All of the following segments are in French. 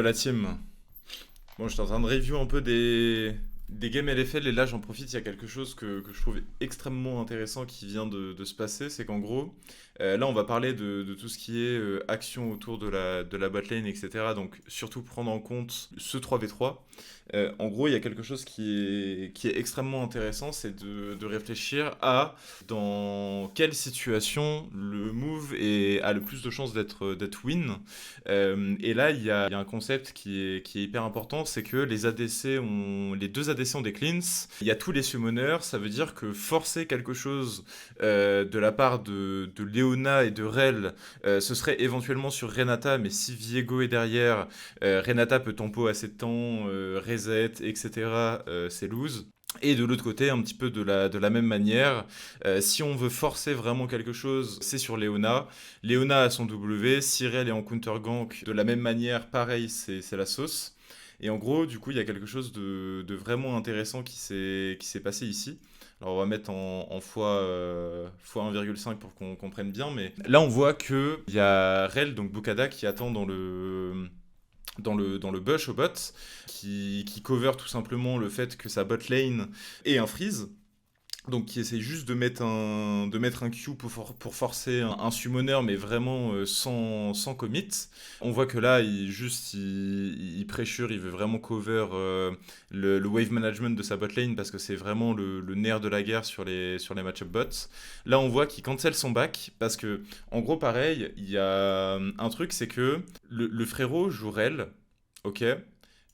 la team. Bon, j'étais en train de review un peu des games LFL et là j'en profite, il y a quelque chose que je trouve extrêmement intéressant qui vient de se passer, c'est qu'en gros, là on va parler de tout ce qui est action autour de la botlane, etc. Donc surtout prendre en compte ce 3v3. En gros, il y a quelque chose qui est extrêmement intéressant, c'est de réfléchir à dans quelle situation le move a le plus de chances d'être win. Et là, il y a un concept qui est hyper important, c'est que les deux ADC ont des cleans. Il y a tous les summoners, ça veut dire que forcer quelque chose de la part de Leona et de Rel, ce serait éventuellement sur Renata, mais si Viego est derrière, Renata peut tempo assez de temps, reset, etc. C'est lose. Et de l'autre côté, un petit peu de la même manière, si on veut forcer vraiment quelque chose, c'est sur Leona. Leona a son W, Cyril est en counter gank, de la même manière, pareil, c'est la sauce. Et en gros, du coup, il y a quelque chose de vraiment intéressant qui s'est passé ici. Alors on va mettre en fois 1,5 pour qu'on comprenne bien, mais là on voit que il y a Rel, donc Bukada, qui attend dans le bush au bot, qui cover tout simplement le fait que sa bot lane ait un freeze. Donc qui essaie juste de mettre un Q pour forcer un summoner, mais vraiment sans commit. On voit que là, il pressure, il veut vraiment cover le wave management de sa bot lane parce que c'est vraiment le nerf de la guerre sur les match-up bots. Là, on voit qu'il cancel son back parce que, en gros, pareil, il y a un truc, c'est que le frérot joue Rel, ok,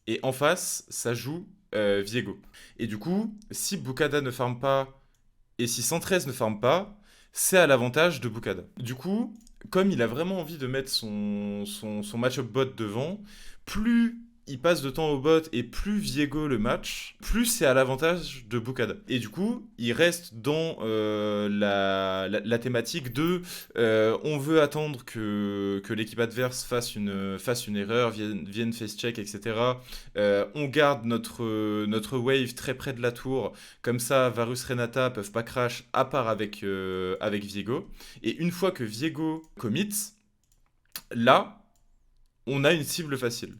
et en face, ça joue Viego. Et du coup, si Bukada ne farm pas et si 113 ne farm pas, c'est à l'avantage de Bukada. Du coup, comme il a vraiment envie de mettre son match-up bot devant, plus il passe de temps au bot et plus Viego le match, plus c'est à l'avantage de Bukada. Et du coup, il reste dans la thématique de on veut attendre que l'équipe adverse fasse une erreur, vienne face check, etc. On garde notre wave très près de la tour, comme ça Varus Renata peuvent pas crash à part avec Viego. Et une fois que Viego commit, là, on a une cible facile.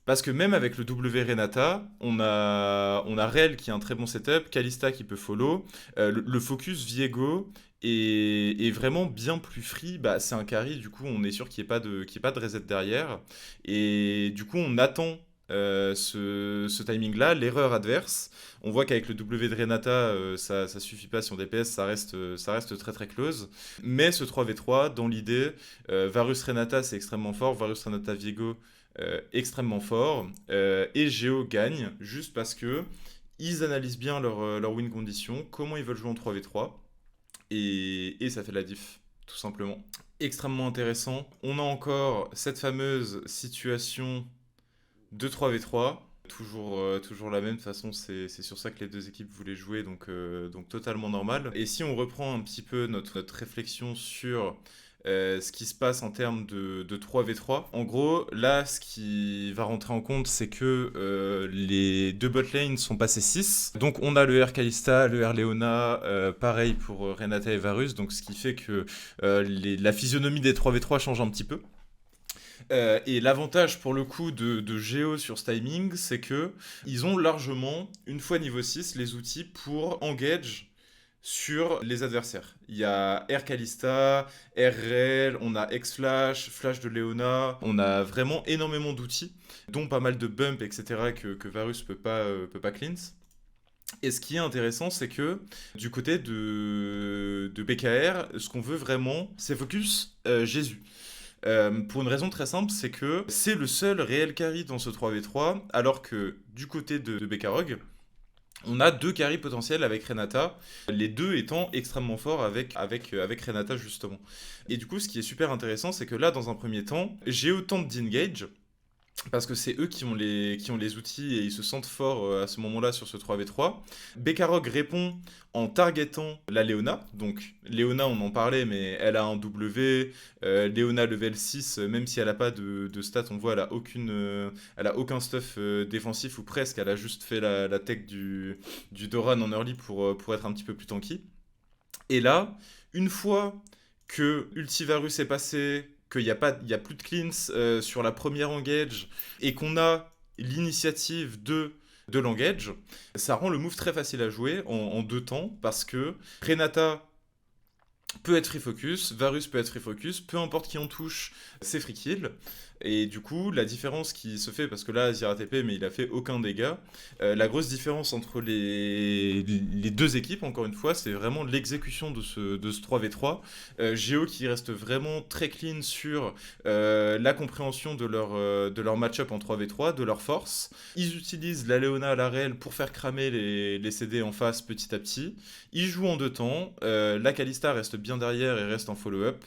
Parce que même avec le W Renata, on a Rel qui a un très bon setup, Kalista qui peut follow, le focus Viego est vraiment bien plus free. Bah, c'est un carry, du coup on est sûr qu'il n'y ait pas de reset derrière. Et du coup on attend ce timing-là, l'erreur adverse. On voit qu'avec le W de Renata, ça suffit pas sur DPS, ça reste très très close. Mais ce 3v3, dans l'idée, Varus Renata c'est extrêmement fort, Varus Renata Viego extrêmement fort, et Geo gagne juste parce que ils analysent bien leur win condition, comment ils veulent jouer en 3v3, et ça fait la diff, tout simplement. Extrêmement intéressant. On a encore cette fameuse situation de 3v3. Toujours la même, de toute façon c'est sur ça que les deux équipes voulaient jouer, donc totalement normal. Et si on reprend un petit peu notre réflexion sur ce qui se passe en termes de 3v3. En gros, là, ce qui va rentrer en compte, c'est que les deux bot lanes sont passés 6. Donc, on a le R Kalista, le R Leona, pareil pour Renata et Varus. Donc, ce qui fait que la physionomie des 3v3 change un petit peu. Et l'avantage pour le coup de Geo sur ce timing, c'est que ils ont largement, une fois niveau 6, les outils pour engage sur les adversaires. Il y a R Kalista, RRL, on a X-Flash, Flash de Leona, on a vraiment énormément d'outils, dont pas mal de bumps, etc. que Varus peut pas cleanse. Et ce qui est intéressant, c'est que du côté de BKR, ce qu'on veut vraiment, c'est focus Jésus. Pour une raison très simple, c'est que c'est le seul réel carry dans ce 3v3, alors que du côté de Bekarog, on a deux carries potentiels avec Renata, les deux étant extrêmement forts avec Renata justement. Et du coup, ce qui est super intéressant, c'est que là, dans un premier temps, j'ai autant d'engage, parce que c'est eux qui ont les outils et ils se sentent forts à ce moment-là sur ce 3v3. Bekarog répond en targetant la Leona. Donc Leona, on en parlait, mais elle a un W. Leona level 6, même si elle n'a pas de stats, on voit elle a aucun stuff défensif ou presque. Elle a juste fait la tech du Doran en early pour être un petit peu plus tanky. Et là, une fois que Ultivarus est passé, il y a plus de cleans sur la première engage et qu'on a l'initiative de l'engage, ça rend le move très facile à jouer en 2 temps parce que Renata peut être free focus, Varus peut être free focus, peu importe qui on touche, c'est free kill. Et du coup, la différence qui se fait, parce que là, Azir a TP, mais il a fait aucun dégât, la grosse différence entre les 2 équipes, encore une fois, c'est vraiment l'exécution de ce 3v3. Géo qui reste vraiment très clean sur la compréhension de leur match-up en 3v3, de leur force. Ils utilisent la Leona, la Rell pour faire cramer les CD en face petit à petit. Ils jouent en 2 temps, la Kalista reste bien derrière et reste en follow-up.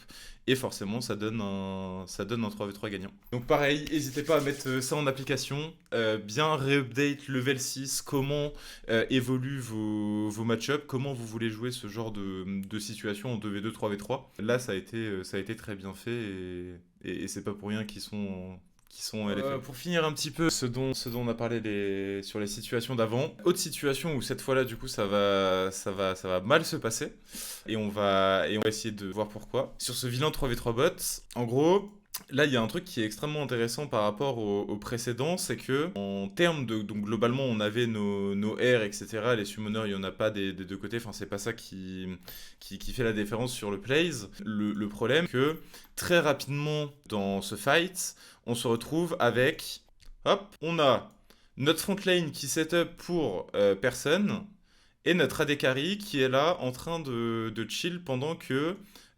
Et forcément, ça donne un 3v3 gagnant. Donc pareil, n'hésitez pas à mettre ça en application. Bien réupdate level 6, comment évoluent vos match-ups, comment vous voulez jouer ce genre de situation en 2v2, 3v3. Là, ça a été très bien fait et c'est pas pour rien qu'ils sont LFL. Pour finir un petit peu ce dont on a parlé sur les situations d'avant, autre situation où cette fois-là du coup ça va mal se passer et on va essayer de voir pourquoi. Sur ce vilain 3v3 bot, en gros, là il y a un truc qui est extrêmement intéressant par rapport au précédent, c'est que en termes de, donc globalement on avait nos R, etc. Les summoners il n'y en a pas des 2 côtés, enfin c'est pas ça qui fait la différence sur le plays. Le problème c'est que très rapidement dans ce fight, on se retrouve avec, hop, on a notre front lane qui setup pour personne et notre AD carry qui est là en train de chill pendant que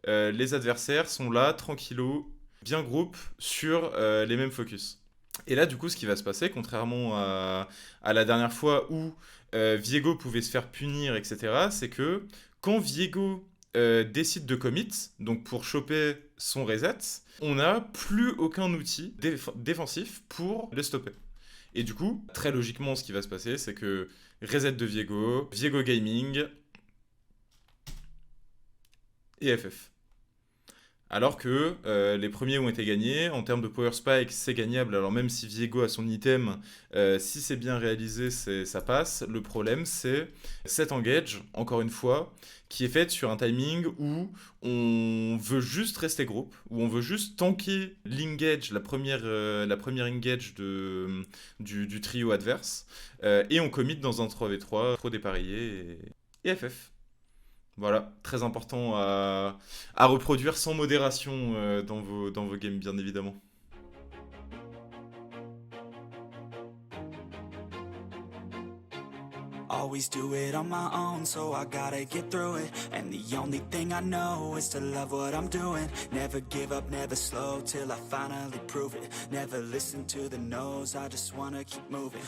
les adversaires sont là tranquillos, bien groupe sur les mêmes focus. Et là du coup ce qui va se passer, contrairement à la dernière fois où Viego pouvait se faire punir, etc., c'est que quand Viego décide de commit, donc pour choper son reset, on n'a plus aucun outil défensif pour le stopper. Et du coup, très logiquement, ce qui va se passer, c'est que reset de Viego Gaming et FF. Alors que les premiers ont été gagnés. En termes de Power Spike, c'est gagnable. Alors même si Viego a son item, si c'est bien réalisé, ça passe. Le problème, c'est cette engage, encore une fois, qui est faite sur un timing où on veut juste rester groupe, où on veut juste tanker l'engage, la première engage du trio adverse, et on commit dans un 3v3, trop dépareillé, et FF. Voilà, très important à reproduire sans modération dans vos games, bien évidemment. Always do it on my own, so I gotta get through it. And the only thing I know is to love what I'm doing. Never give up, never slow, till I finally prove it. Never listen to the no's, I just wanna keep moving.